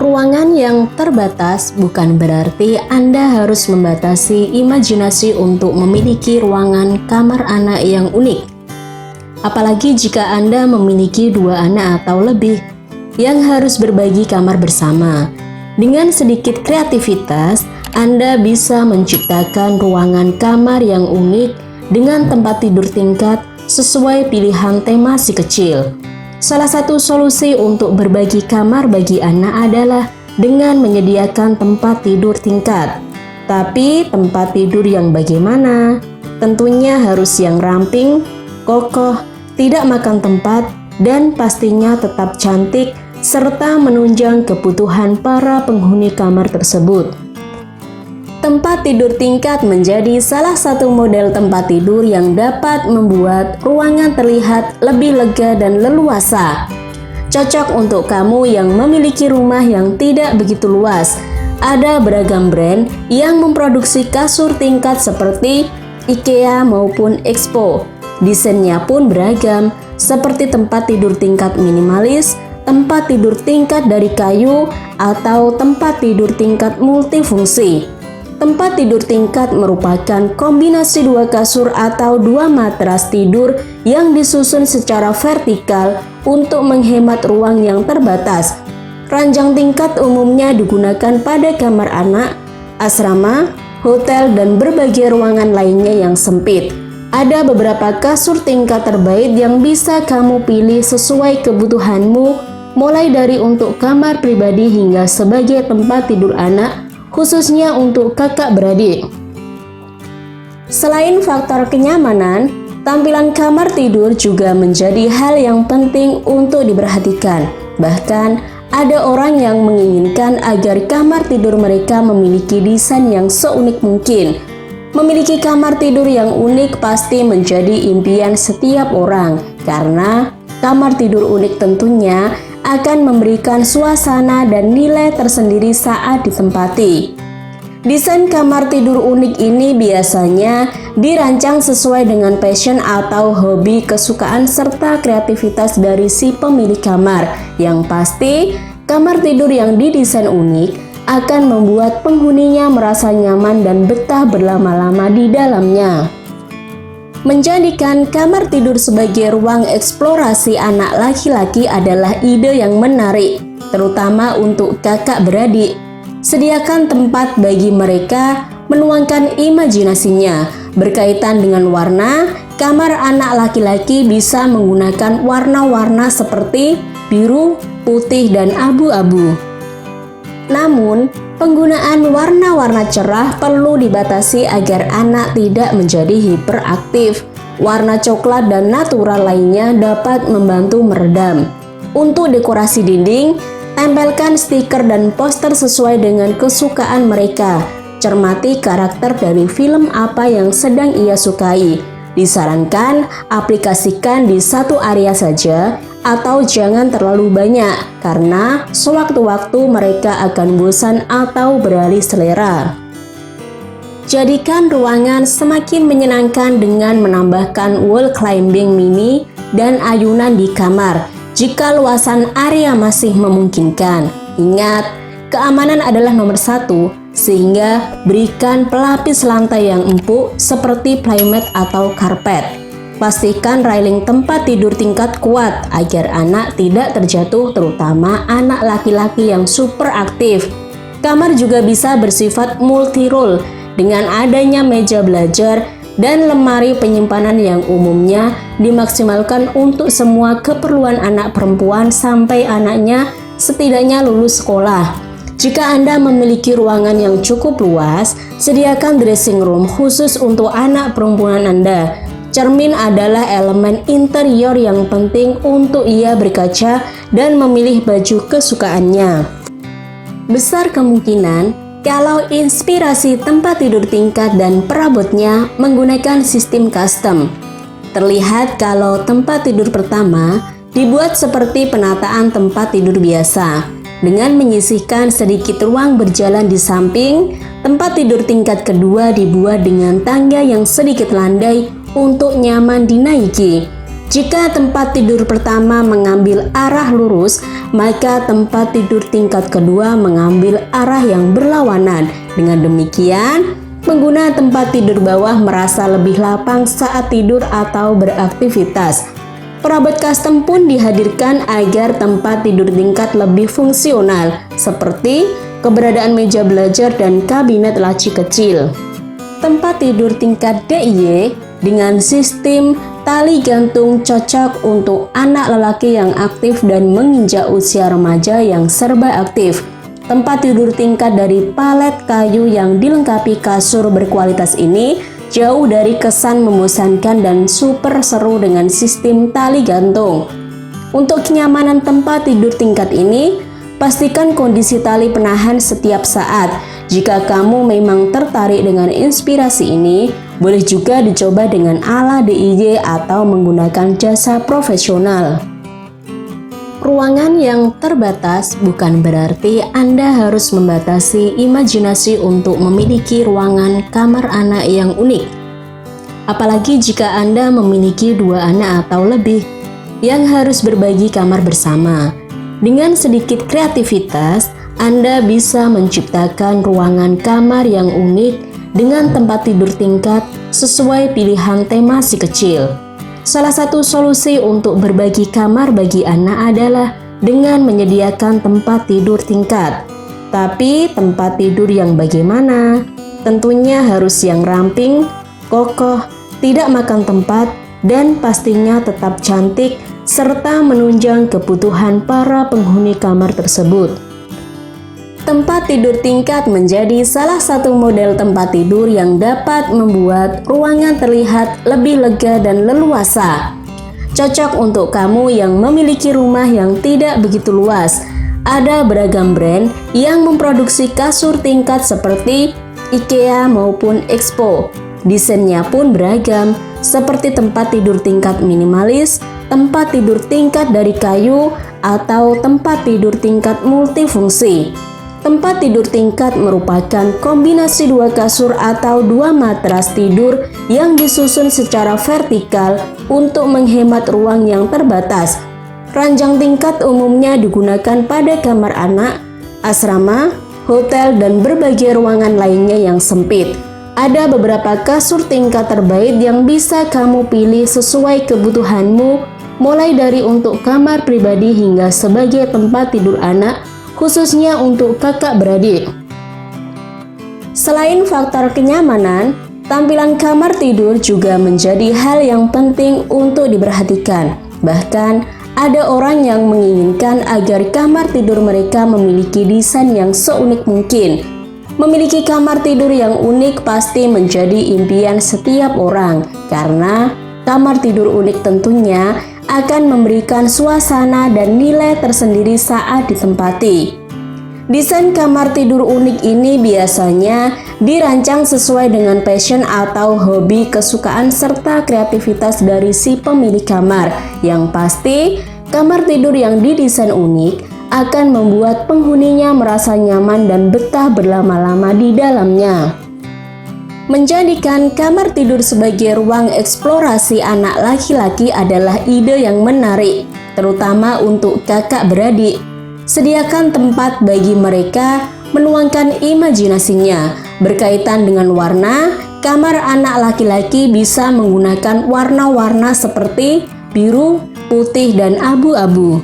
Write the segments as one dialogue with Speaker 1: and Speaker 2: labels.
Speaker 1: Ruangan yang terbatas bukan berarti Anda harus membatasi imajinasi untuk memiliki ruangan kamar anak yang unik. Apalagi jika Anda memiliki 2 anak atau lebih yang harus berbagi kamar bersama. Dengan sedikit kreativitas, Anda bisa menciptakan ruangan kamar yang unik dengan tempat tidur tingkat sesuai pilihan tema si kecil. Salah satu solusi untuk berbagi kamar bagi anak adalah dengan menyediakan tempat tidur tingkat. Tapi tempat tidur yang bagaimana? Tentunya harus yang ramping, kokoh, tidak makan tempat, dan pastinya tetap cantik serta menunjang kebutuhan para penghuni kamar tersebut. Tempat tidur tingkat menjadi salah satu model tempat tidur yang dapat membuat ruangan terlihat lebih lega dan leluasa. Cocok untuk kamu yang memiliki rumah yang tidak begitu luas. Ada beragam brand yang memproduksi kasur tingkat seperti IKEA maupun Expo. Desainnya pun beragam, seperti tempat tidur tingkat minimalis, tempat tidur tingkat dari kayu, atau tempat tidur tingkat multifungsi. Tempat tidur tingkat merupakan kombinasi 2 kasur atau 2 matras tidur yang disusun secara vertikal untuk menghemat ruang yang terbatas. Ranjang tingkat umumnya digunakan pada kamar anak, asrama, hotel, dan berbagai ruangan lainnya yang sempit. Ada beberapa kasur tingkat terbaik yang bisa kamu pilih sesuai kebutuhanmu, mulai dari untuk kamar pribadi hingga sebagai tempat tidur anak, khususnya untuk kakak beradik. Selain faktor kenyamanan, tampilan kamar tidur juga menjadi hal yang penting untuk diperhatikan. Bahkan, ada orang yang menginginkan agar kamar tidur mereka memiliki desain yang seunik mungkin. Memiliki kamar tidur yang unik pasti menjadi impian setiap orang, karena kamar tidur unik tentunya akan memberikan suasana dan nilai tersendiri saat ditempati. Desain kamar tidur unik ini biasanya dirancang sesuai dengan passion atau hobi kesukaan serta kreativitas dari si pemilik kamar. Yang pasti, kamar tidur yang didesain unik akan membuat penghuninya merasa nyaman dan betah berlama-lama di dalamnya. Menjadikan kamar tidur sebagai ruang eksplorasi anak laki-laki adalah ide yang menarik, terutama untuk kakak beradik. Sediakan tempat bagi mereka menuangkan imajinasinya. Berkaitan dengan warna, kamar anak laki-laki bisa menggunakan warna-warna seperti biru, putih, dan abu-abu. Namun, penggunaan warna-warna cerah perlu dibatasi agar anak tidak menjadi hiperaktif. Warna coklat dan natural lainnya dapat membantu meredam. Untuk dekorasi dinding, tempelkan stiker dan poster sesuai dengan kesukaan mereka. Cermati karakter dari film apa yang sedang ia sukai. Disarankan aplikasikan di satu area saja atau jangan terlalu banyak, karena sewaktu-waktu mereka akan bosan atau beralih selera. Jadikan ruangan semakin menyenangkan dengan menambahkan wall climbing mini dan ayunan di kamar jika luasan area masih memungkinkan. Ingat, keamanan adalah nomor 1, sehingga berikan pelapis lantai yang empuk seperti playmat atau karpet. Pastikan railing tempat tidur tingkat kuat agar anak tidak terjatuh, terutama anak laki-laki yang super aktif. Kamar juga bisa bersifat multi-role dengan adanya meja belajar dan lemari penyimpanan yang umumnya dimaksimalkan untuk semua keperluan anak perempuan sampai anaknya setidaknya lulus sekolah. Jika Anda memiliki ruangan yang cukup luas, sediakan dressing room khusus untuk anak perempuan Anda. Cermin adalah elemen interior yang penting untuk ia berkaca dan memilih baju kesukaannya. Besar kemungkinan kalau inspirasi tempat tidur tingkat dan perabotnya menggunakan sistem custom. Terlihat kalau tempat tidur pertama dibuat seperti penataan tempat tidur biasa. Dengan menyisihkan sedikit ruang berjalan di samping, tempat tidur tingkat kedua dibuat dengan tangga yang sedikit landai untuk nyaman dinaiki. Jika tempat tidur pertama mengambil arah lurus, maka tempat tidur tingkat kedua mengambil arah yang berlawanan. Dengan demikian, pengguna tempat tidur bawah merasa lebih lapang saat tidur atau beraktivitas. Perabot custom pun dihadirkan agar tempat tidur tingkat lebih fungsional, seperti keberadaan meja belajar dan kabinet laci kecil. Tempat tidur tingkat DIY dengan sistem tali gantung cocok untuk anak lelaki yang aktif dan menginjak usia remaja yang serba aktif. Tempat tidur tingkat dari palet kayu yang dilengkapi kasur berkualitas ini jauh dari kesan membosankan dan super seru dengan sistem tali gantung. Untuk kenyamanan tempat tidur tingkat ini, pastikan kondisi tali penahan setiap saat. Jika kamu memang tertarik dengan inspirasi ini, boleh juga dicoba dengan ala DIY atau menggunakan jasa profesional. Ruangan yang terbatas bukan berarti Anda harus membatasi imajinasi untuk memiliki ruangan kamar anak yang unik. Apalagi jika Anda memiliki 2 anak atau lebih yang harus berbagi kamar bersama. Dengan sedikit kreativitas, Anda bisa menciptakan ruangan kamar yang unik dengan tempat tidur tingkat sesuai pilihan tema si kecil. Salah satu solusi untuk berbagi kamar bagi anak adalah dengan menyediakan tempat tidur tingkat. Tapi tempat tidur yang bagaimana? Tentunya harus yang ramping, kokoh, tidak makan tempat, dan pastinya tetap cantik serta menunjang kebutuhan para penghuni kamar tersebut. Tempat tidur tingkat menjadi salah satu model tempat tidur yang dapat membuat ruangan terlihat lebih lega dan leluasa. Cocok untuk kamu yang memiliki rumah yang tidak begitu luas. Ada beragam brand yang memproduksi kasur tingkat seperti IKEA maupun Expo. Desainnya pun beragam, seperti tempat tidur tingkat minimalis, tempat tidur tingkat dari kayu, atau tempat tidur tingkat multifungsi. Tempat tidur tingkat merupakan kombinasi 2 kasur atau 2 matras tidur yang disusun secara vertikal untuk menghemat ruang yang terbatas. Ranjang tingkat umumnya digunakan pada kamar anak, asrama, hotel, dan berbagai ruangan lainnya yang sempit. Ada beberapa kasur tingkat terbaik yang bisa kamu pilih sesuai kebutuhanmu, mulai dari untuk kamar pribadi hingga sebagai tempat tidur anak, khususnya untuk kakak beradik. Selain faktor kenyamanan, tampilan kamar tidur juga menjadi hal yang penting untuk diperhatikan. Bahkan, ada orang yang menginginkan agar kamar tidur mereka memiliki desain yang seunik mungkin. Memiliki kamar tidur yang unik pasti menjadi impian setiap orang, karena kamar tidur unik tentunya akan memberikan suasana dan nilai tersendiri saat ditempati. Desain kamar tidur unik ini biasanya dirancang sesuai dengan passion atau hobi kesukaan serta kreativitas dari si pemilik kamar. Yang pasti, kamar tidur yang didesain unik akan membuat penghuninya merasa nyaman dan betah berlama-lama di dalamnya. Menjadikan kamar tidur sebagai ruang eksplorasi anak laki-laki adalah ide yang menarik, terutama untuk kakak beradik. Sediakan tempat bagi mereka menuangkan imajinasinya. Berkaitan dengan warna, kamar anak laki-laki bisa menggunakan warna-warna seperti biru, putih, dan abu-abu.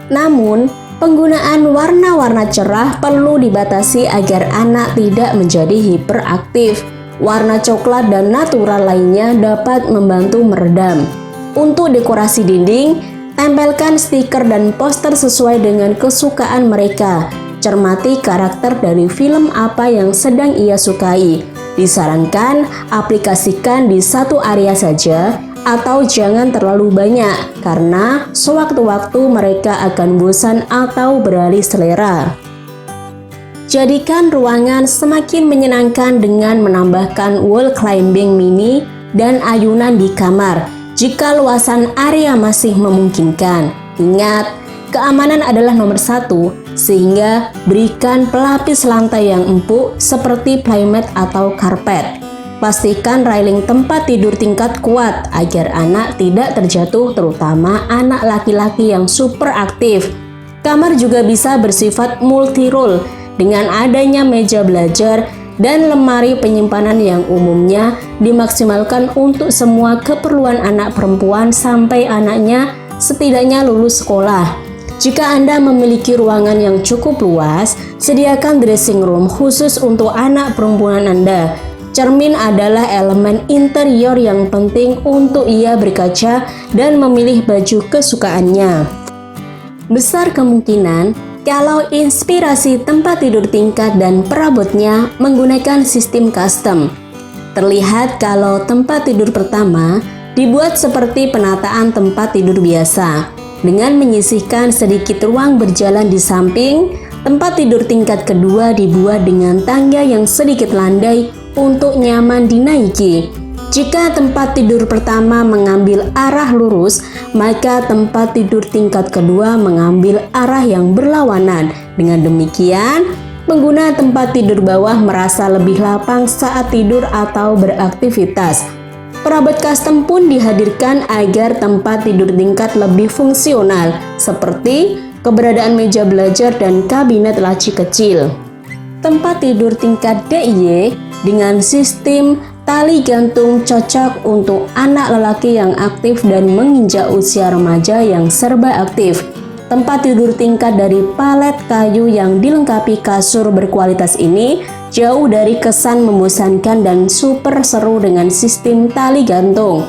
Speaker 1: Namun, penggunaan warna-warna cerah perlu dibatasi agar anak tidak menjadi hiperaktif. Warna coklat dan natural lainnya dapat membantu meredam. Untuk dekorasi dinding, tempelkan stiker dan poster sesuai dengan kesukaan mereka. Cermati karakter dari film apa yang sedang ia sukai. Disarankan aplikasikan di satu area saja atau jangan terlalu banyak, karena sewaktu-waktu mereka akan bosan atau beralih selera. Jadikan ruangan semakin menyenangkan dengan menambahkan wall climbing mini dan ayunan di kamar jika luasan area masih memungkinkan. Ingat, keamanan adalah nomor 1, sehingga berikan pelapis lantai yang empuk seperti plymat atau karpet. Pastikan railing tempat tidur tingkat kuat agar anak tidak terjatuh, terutama anak laki-laki yang super aktif. Kamar juga bisa bersifat multi role dengan adanya meja belajar dan lemari penyimpanan yang umumnya dimaksimalkan untuk semua keperluan anak perempuan sampai anaknya setidaknya lulus sekolah. Jika Anda memiliki ruangan yang cukup luas, sediakan dressing room khusus untuk anak perempuan Anda. Cermin adalah elemen interior yang penting untuk ia berkaca dan memilih baju kesukaannya. Besar kemungkinan kalau inspirasi tempat tidur tingkat dan perabotnya menggunakan sistem custom. Terlihat kalau tempat tidur pertama dibuat seperti penataan tempat tidur biasa, dengan menyisihkan sedikit ruang berjalan di samping. Tempat tidur tingkat kedua dibuat dengan tangga yang sedikit landai untuk nyaman dinaiki. Jika tempat tidur pertama mengambil arah lurus, maka tempat tidur tingkat kedua mengambil arah yang berlawanan. Dengan demikian, pengguna tempat tidur bawah merasa lebih lapang saat tidur atau beraktivitas. Perabot custom pun dihadirkan agar tempat tidur tingkat lebih fungsional, seperti keberadaan meja belajar dan kabinet laci kecil. Tempat tidur tingkat DIY dengan sistem tali gantung cocok untuk anak lelaki yang aktif dan menginjak usia remaja yang serba aktif. Tempat tidur tingkat dari palet kayu yang dilengkapi kasur berkualitas ini jauh dari kesan membosankan dan super seru dengan sistem tali gantung.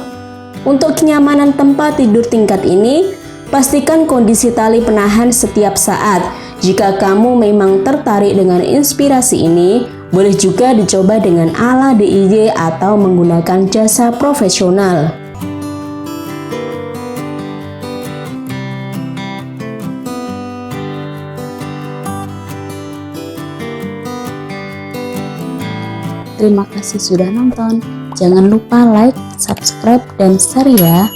Speaker 1: Untuk kenyamanan tempat tidur tingkat ini, pastikan kondisi tali penahan setiap saat. Jika kamu memang tertarik dengan inspirasi ini, boleh juga dicoba dengan ala DIY atau menggunakan jasa profesional.
Speaker 2: Terima kasih sudah nonton. Jangan lupa like, subscribe, dan share ya.